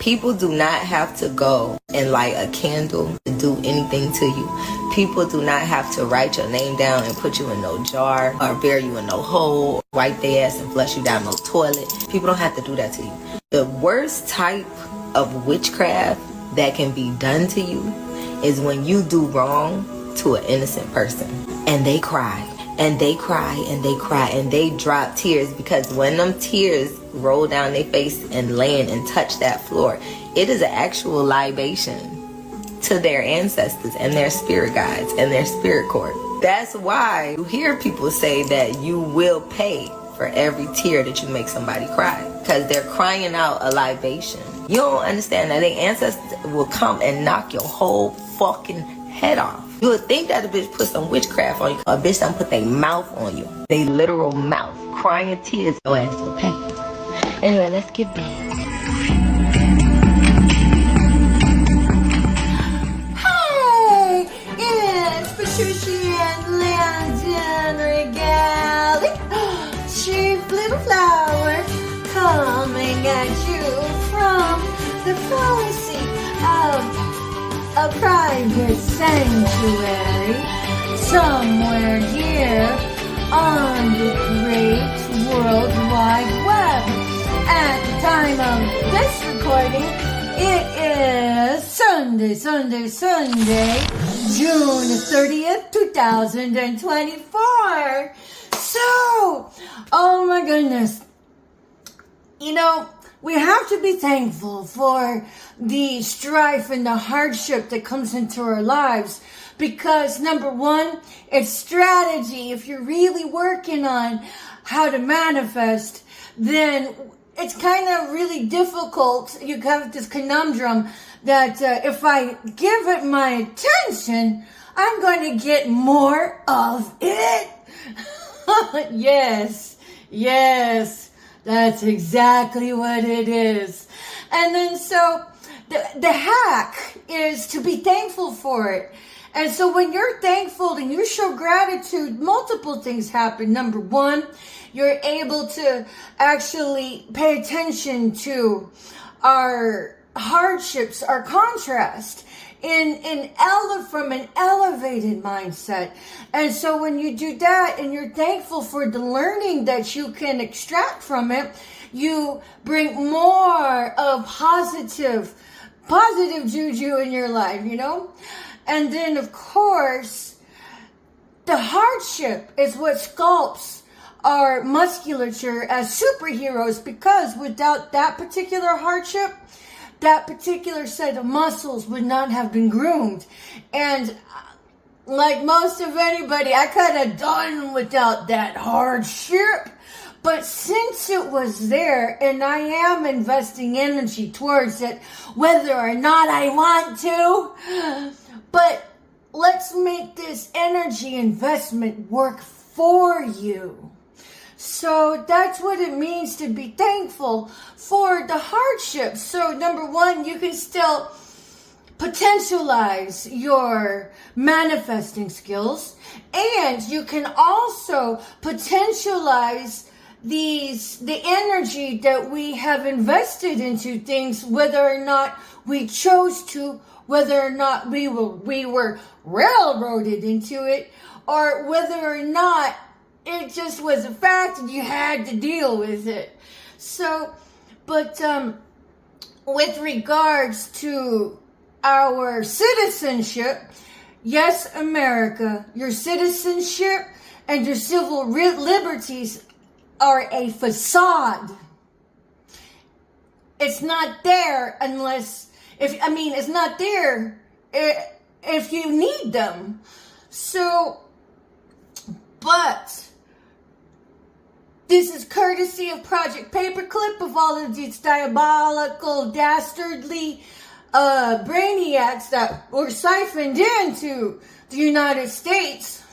People do not have to go and light a candle to do anything to you. People do not have to write your name down and put you in no jar or bury you in no hole, or wipe their ass and flush you down no toilet. People don't have to do that to you. The worst type of witchcraft that can be done to you is when you do wrong to an innocent person and they cry and they cry and they cry and they drop tears, because when them tears roll down their face and land and touch that floor, it is an actual libation to their ancestors and their spirit guides and their spirit court. That's why you hear people say that you will pay for every tear that you make somebody cry, because they're crying out a libation. You don't understand that their ancestors will come and knock your whole fucking head off. You would think that a bitch put some witchcraft on you. A bitch don't put their mouth on you. They literal mouth. Crying tears. Your ass will pay. Anyway, let's get back. Hey, it's Patricia and Landon Regali. Cheap little flower coming at you from the privacy of a private sanctuary somewhere here on the great World Wide Web. At the time of this recording, it is Sunday, June 30th, 2024. So, oh my goodness. You know, we have to be thankful for the strife and the hardship that comes into our lives, because number one, it's strategy. If you're really working on how to manifest, then it's kind of really difficult. You have this conundrum that if I give it my attention, I'm going to get more of it. Yes. That's exactly what it is. And then so the hack is to be thankful for it. And so when you're thankful and you show gratitude, multiple things happen. Number one, you're able to actually pay attention to our hardships, our contrast from an elevated mindset. And so when you do that and you're thankful for the learning that you can extract from it, you bring more of positive juju in your life, you know? And then of course, the hardship is what sculpts our musculature as superheroes, because without that particular hardship, that particular set of muscles would not have been groomed. And like most of anybody, I could have done without that hardship. But since it was there, and I am investing energy towards it, whether or not I want to, but let's make this energy investment work for you. So that's what it means to be thankful for the hardships. So number one, you can still potentialize your manifesting skills, and you can also potentialize the energy that we have invested into things, whether or not we chose to, whether or not we were railroaded into it, or whether or not it just was a fact and you had to deal with it. So, but with regards to our citizenship, yes, America, your citizenship and your civil liberties are a facade. It's not there it's not there if you need them. So, but this is courtesy of Project Paperclip, of all of these diabolical, dastardly brainiacs that were siphoned into the United States.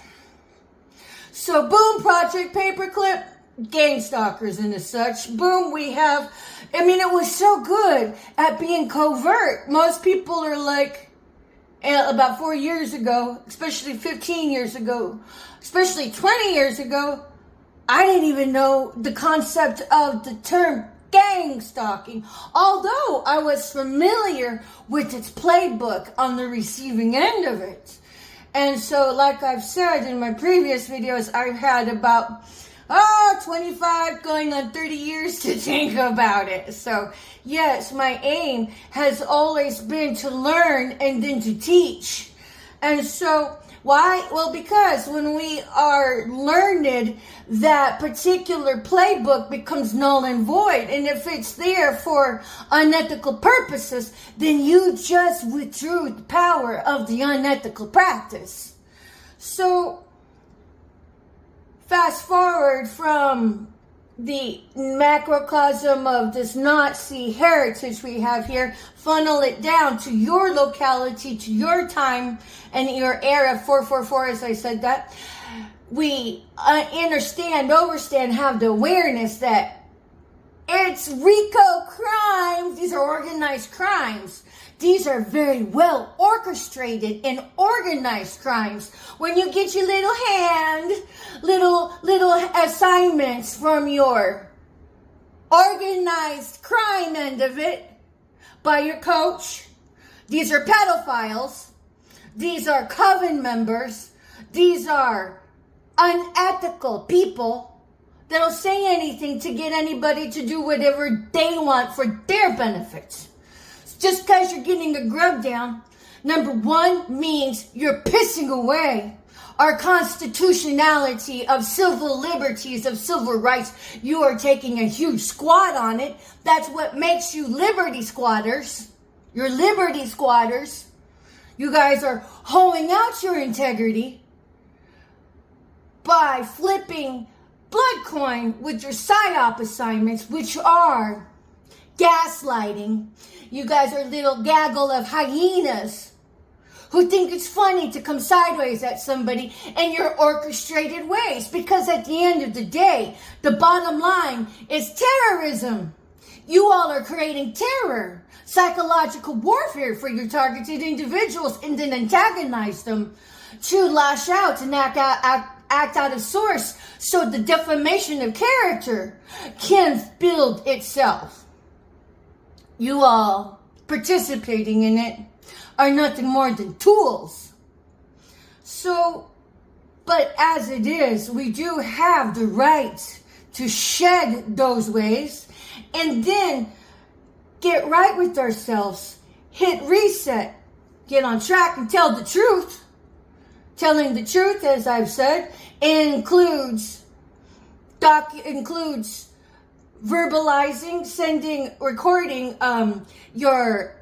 So boom, Project Paperclip, gang stalkers and as such. Boom, we have, it was so good at being covert. Most people are like, about 4 years ago, especially 15 years ago, especially 20 years ago, I didn't even know the concept of the term gang stalking, although I was familiar with its playbook on the receiving end of it. And so, like I've said in my previous videos, I've had about 25 going on 30 years to think about it. So yes, my aim has always been to learn and then to teach. And so why? Well, because when we are learned, that particular playbook becomes null and void. And if it's there for unethical purposes, then you just withdrew the power of the unethical practice. So fast forward from the macrocosm of this Nazi heritage we have here, funnel it down to your locality, to your time and your era, 444, as I said that. We overstand, have the awareness that it's RICO crimes. These are organized crimes. These are very well orchestrated and organized crimes. When you get your little assignments from your organized crime end of it by your coach, these are pedophiles. These are coven members. These are unethical people that'll say anything to get anybody to do whatever they want for their benefits. Just because you're getting a grub down, number one, means you're pissing away our constitutionality of civil liberties, of civil rights. You are taking a huge squat on it. That's what makes you liberty squatters. You're liberty squatters. You guys are holding out your integrity by flipping blood coin with your PSYOP assignments, which are gaslighting. You guys are a little gaggle of hyenas who think it's funny to come sideways at somebody in your orchestrated ways. Because at the end of the day, the bottom line is terrorism. You all are creating terror, psychological warfare for your targeted individuals, and then antagonize them to lash out and act out of source so the defamation of character can build itself. You all participating in it are nothing more than tools. So, but as it is, we do have the right to shed those ways and then get right with ourselves, hit reset, get on track and tell the truth. Telling the truth, as I've said, includes verbalizing, recording your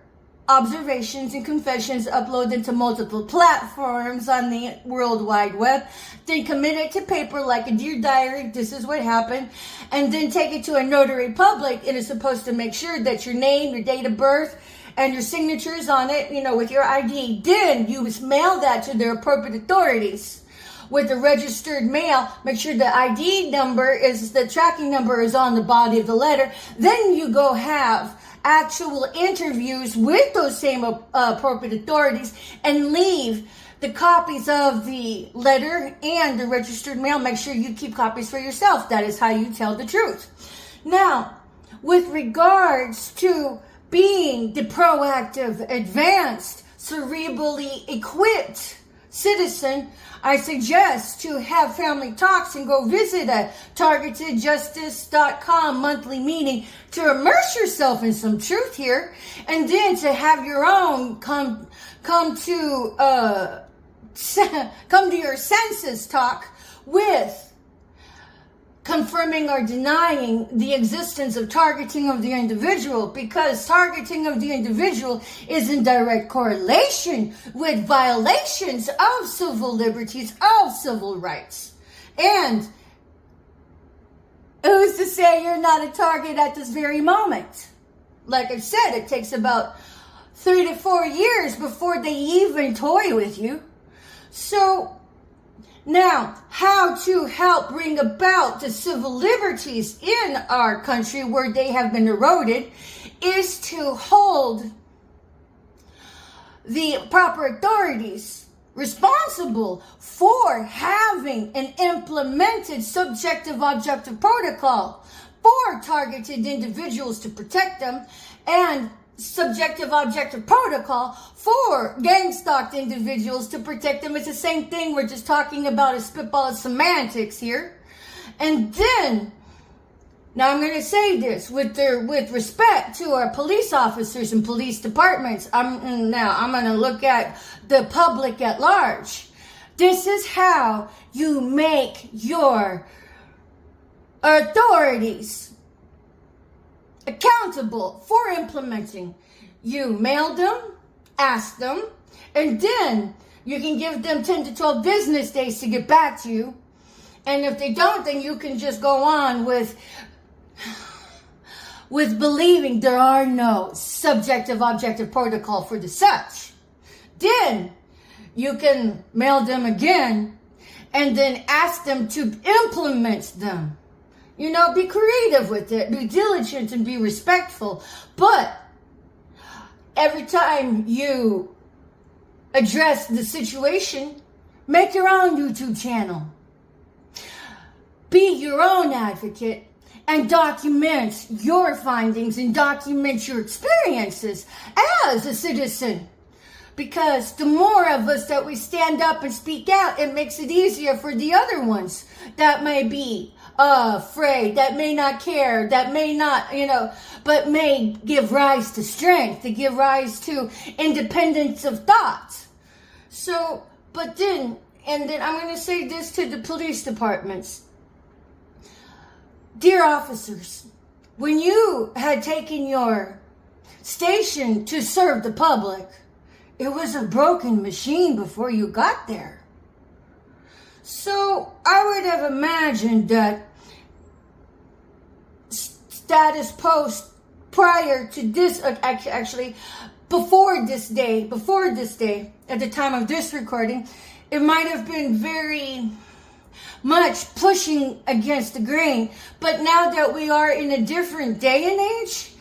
observations and confessions, upload into multiple platforms on the World Wide Web, then commit it to paper like a dear diary, this is what happened, and then take it to a notary public. It is supposed to make sure that your name, your date of birth, and your signatures on it, with your ID. Then you mail that to the appropriate authorities. With the registered mail, make sure the ID number the tracking number is on the body of the letter. Then you go have actual interviews with those same appropriate authorities and leave the copies of the letter and the registered mail. Make sure you keep copies for yourself. That is how you tell the truth. Now, with regards to being the proactive, advanced, cerebrally equipped citizen, I suggest to have family talks and go visit a targetedjustice.com monthly meeting to immerse yourself in some truth here, and then to have your own come to your senses talk with confirming or denying the existence of targeting of the individual, because targeting of the individual is in direct correlation with violations of civil liberties, of civil rights. And who's to say you're not a target at this very moment? Like I said, it takes about 3 to 4 years before they even toy with you. So now, how to help bring about the civil liberties in our country where they have been eroded is to hold the proper authorities responsible for having an implemented subjective-objective protocol for targeted individuals to protect them, and subjective objective protocol for gang-stalked individuals to protect them. It's the same thing. We're just talking about a spitball of semantics here. And then, now I'm going to say this with respect to our police officers and police departments. I'm going to look at the public at large. This is how you make your authorities accountable for implementing. You mail them, ask them, and then you can give them 10 to 12 business days to get back to you. And if they don't, then you can just go on with believing there are no subjective objective protocol for the such. Then you can mail them again and then ask them to implement them. You know, be creative with it, be diligent and be respectful. But every time you address the situation, make your own YouTube channel. Be your own advocate and document your findings and document your experiences as a citizen. Because the more of us that we stand up and speak out, it makes it easier for the other ones that may be afraid, that may not care, that may not, but may give rise to strength, to give rise to independence of thought. So, and then I'm going to say this to the police departments. Dear officers, when you had taken your station to serve the public, it was a broken machine before you got there. So I would have imagined that status post prior to this, actually before this day, at the time of this recording, it might have been very much pushing against the grain. But now that we are in a different day and age,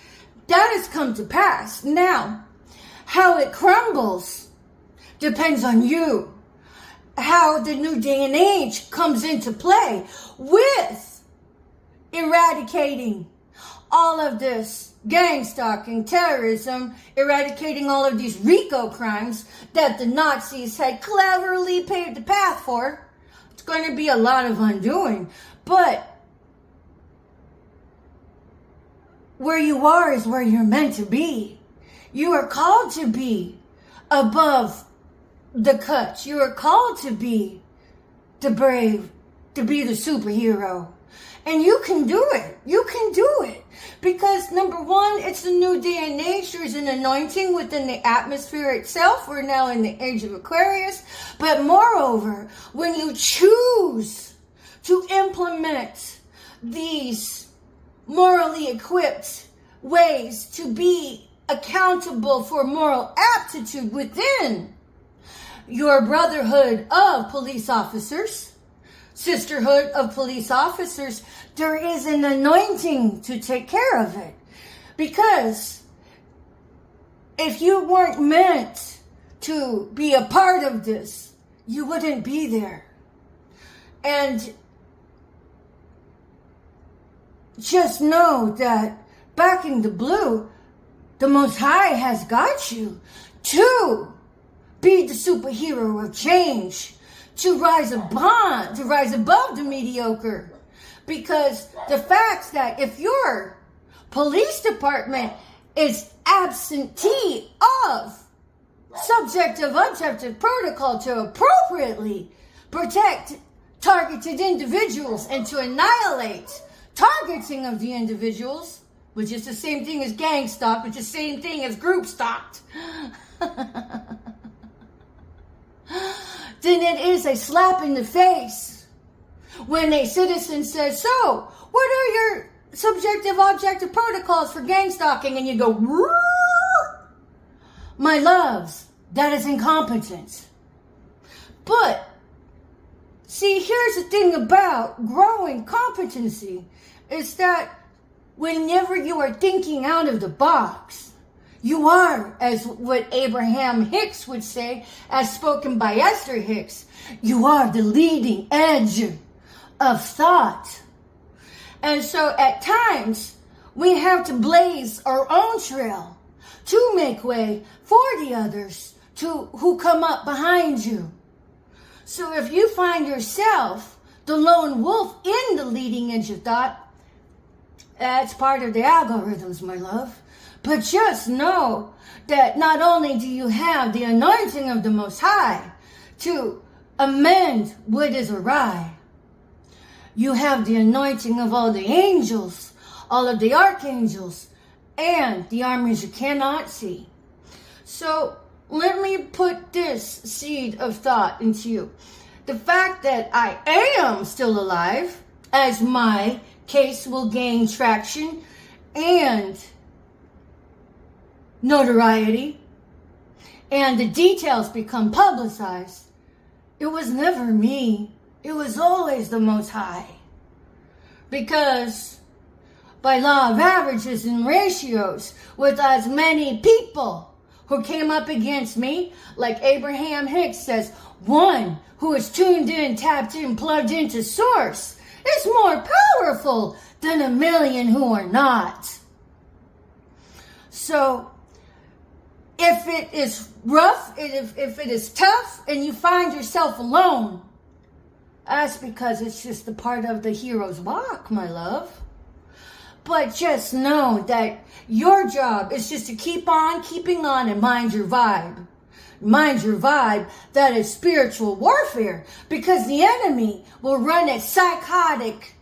that has come to pass. Now, how it crumbles depends on you. How the new day and age comes into play with eradicating all of this gang stalking, terrorism, eradicating all of these RICO crimes that the Nazis had cleverly paved the path for. It's going to be a lot of undoing. But where you are is where you're meant to be. You are called to be above the cuts. You are called to be the brave, to be the superhero. And you can do it. You can do it. Because number one, it's a new day and age. There's an anointing within the atmosphere itself. We're now in the age of Aquarius. But moreover, when you choose to implement these morally equipped ways to be accountable for moral aptitude within your brotherhood of police officers, sisterhood of police officers, there is an anointing to take care of it. Because if you weren't meant to be a part of this, you wouldn't be there. And just know that back in the blue, the Most High has got you to be the superhero of change, to rise above the mediocre. Because the fact that if your police department is absentee of subjective objective protocol to appropriately protect targeted individuals and to annihilate targeting of the individuals, which is the same thing as gang stalk, which is the same thing as group stalked, then it is a slap in the face when a citizen says, so, what are your subjective objective protocols for gang stalking? And you go, my loves, that is incompetence. But, see, here's the thing about growing competency, is that whenever you are thinking out of the box, you are, as what Abraham Hicks would say, as spoken by Esther Hicks, you are the leading edge of thought. And so at times, we have to blaze our own trail to make way for the others who come up behind you. So if you find yourself the lone wolf in the leading edge of thought, that's part of the algorithms, my love. But just know that not only do you have the anointing of the Most High to amend what is awry, you have the anointing of all the angels, all of the archangels, and the armies you cannot see. So let me put this seed of thought into you. The fact that I am still alive, as my case will gain traction and notoriety, and the details become publicized, it was never me. It was always the Most High. Because by law of averages and ratios, with as many people who came up against me, like Abraham Hicks says, one who is tuned in, tapped in, plugged into source is more powerful than a million who are not. So if it is rough, if it is tough, and you find yourself alone, that's because it's just a part of the hero's walk, my love. But just know that your job is just to keep on keeping on and mind your vibe. Mind your vibe, that is spiritual warfare. Because the enemy will run at psychotic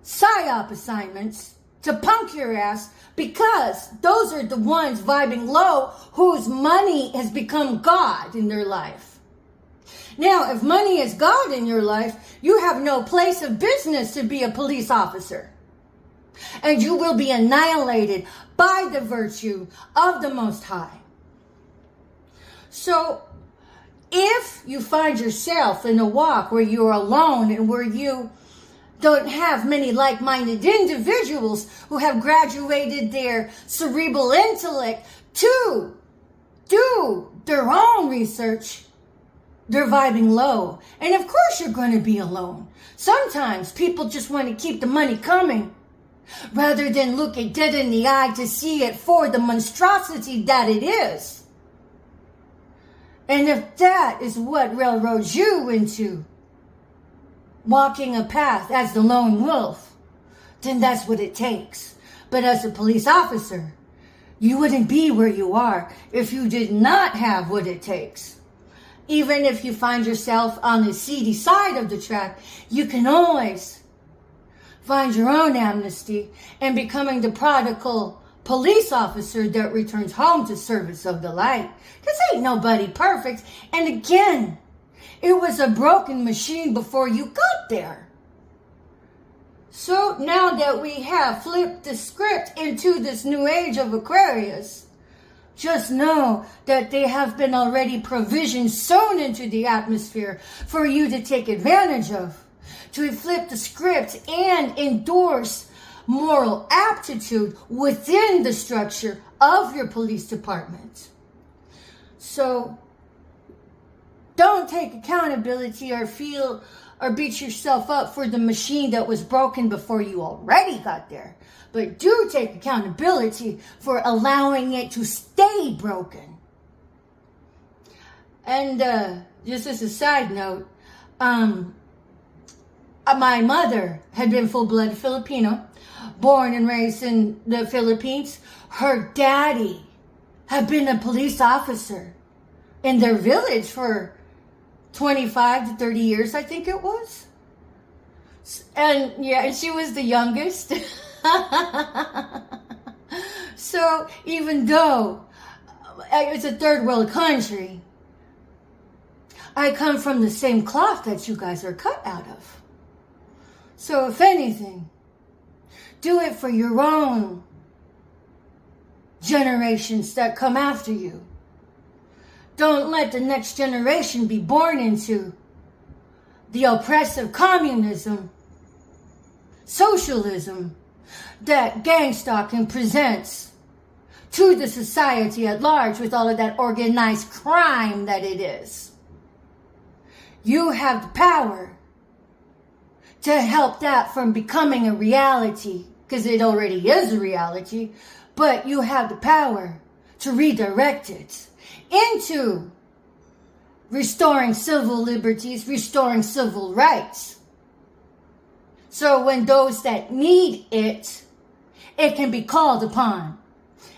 psyop assignments to punk your ass, because those are the ones vibing low whose money has become God in their life. Now, if money is God in your life, you have no place of business to be a police officer. And you will be annihilated by the virtue of the Most High. So, if you find yourself in a walk where you're alone and where you don't have many like-minded individuals who have graduated their cerebral intellect to do their own research, they're vibing low. And of course you're going to be alone. Sometimes people just want to keep the money coming rather than look it dead in the eye to see it for the monstrosity that it is. And if that is what railroads you into walking a path as the lone wolf, then that's what it takes. But as a police officer, you wouldn't be where you are if you did not have what it takes. Even if you find yourself on the seedy side of the track, you can always find your own amnesty and becoming the prodigal police officer that returns home to service of the light. Because ain't nobody perfect. And again, it was a broken machine before you got there. So now that we have flipped the script into this new age of Aquarius, just know that they have been already provisions sown into the atmosphere for you to take advantage of, to flip the script and endorse moral aptitude within the structure of your police department. So don't take accountability or feel or beat yourself up for the machine that was broken before you already got there. But do take accountability for allowing it to stay broken. And just as a side note, my mother had been full-blooded Filipino, born and raised in the Philippines. Her daddy had been a police officer in their village for 25 to 30 years, I think it was. And yeah, she was the youngest. So even though it's a third world country, I come from the same cloth that you guys are cut out of. So if anything, do it for your own generations that come after you. Don't let the next generation be born into the oppressive communism, socialism that Gangstalking presents to the society at large with all of that organized crime that it is. You have the power to help that from becoming a reality, because it already is a reality, but you have the power to redirect it into restoring civil liberties, restoring civil rights. So when those that need it, it can be called upon.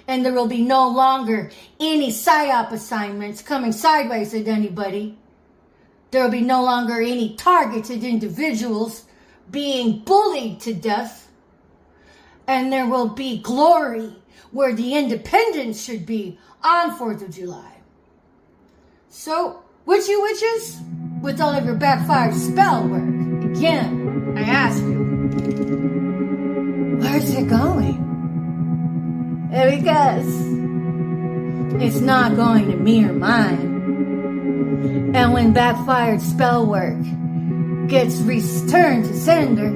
And there will be no longer any PSYOP assignments coming sideways at anybody. There will be no longer any targeted individuals being bullied to death. And there will be glory where the independence should be on 4th of July. So, witchy witches, with all of your backfired spell work, again, I ask you, where's it going? Because it's not going to mirror mine. And when backfired spell work gets returned to sender,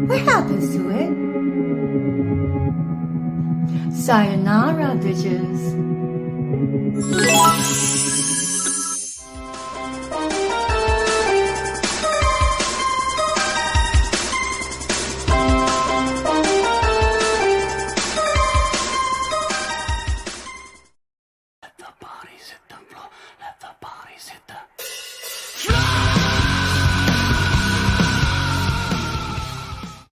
what happens to it? Sayonara, bitches. Let the bodies hit the floor. Let the bodies hit the